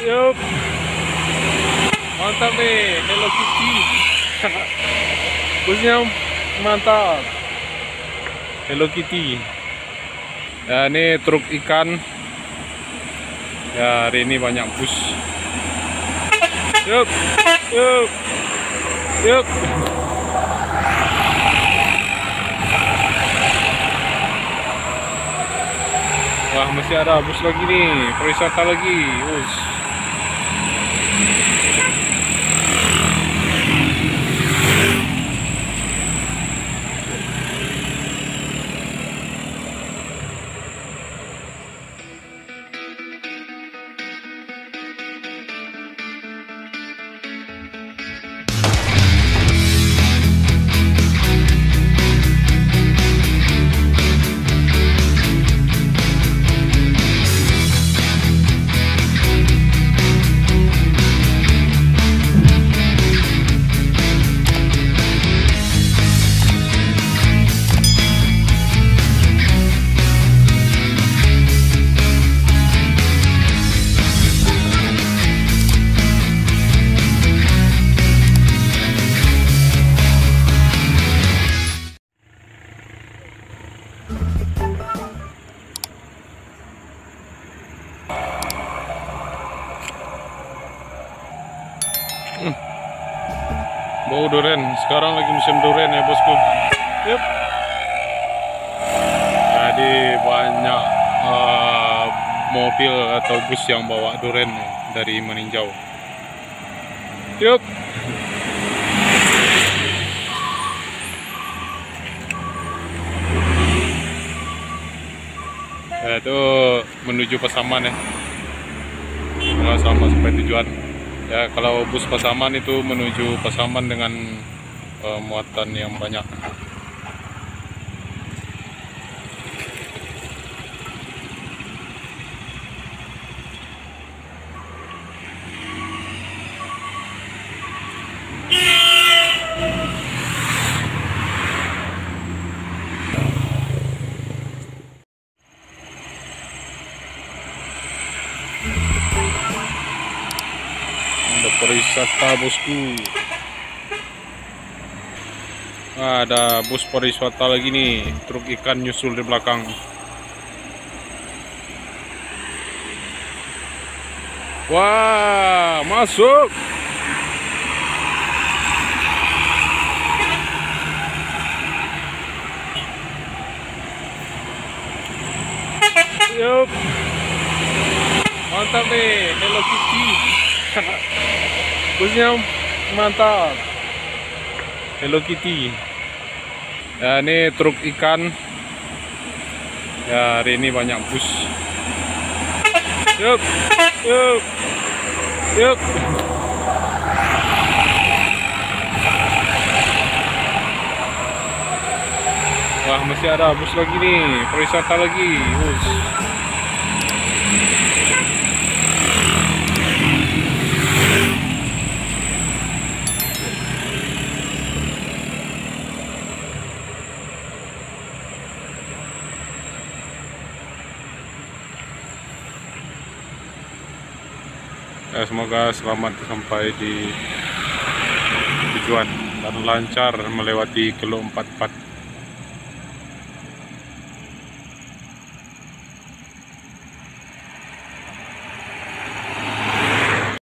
Yup, mantap nih, Hello Kitty. Busnya mantap, Hello Kitty. Ya, ini truk ikan. Ya, hari ini banyak bus. Yup, yup, yup. Wah, masih ada bus lagi nih, perwisata lagi. Us. Bau durian, sekarang lagi musim durian ya bosku. Yup. Jadi banyak mobil atau bus yang bawa durian dari meninjau. Yup. Ya, itu menuju Pasaman ya. Kalau sama sampai tujuan. Ya, kalau bus Pasaman itu menuju Pasaman dengan muatan yang banyak. Pariwisata bosku. Ada bus pariwisata lagi nih, truk ikan nyusul di belakang. Wah, masuk. Yup, mantap nih, Hello Kitty. Busnya mantap, Hello Kitty. Ya, ini truk ikan. Ya, hari ini banyak bus. Yup, yup, yup. Wah, masih ada bus lagi nih, perwisata lagi. Us. Ya, semoga selamat sampai di tujuan dan lancar melewati kilo 44.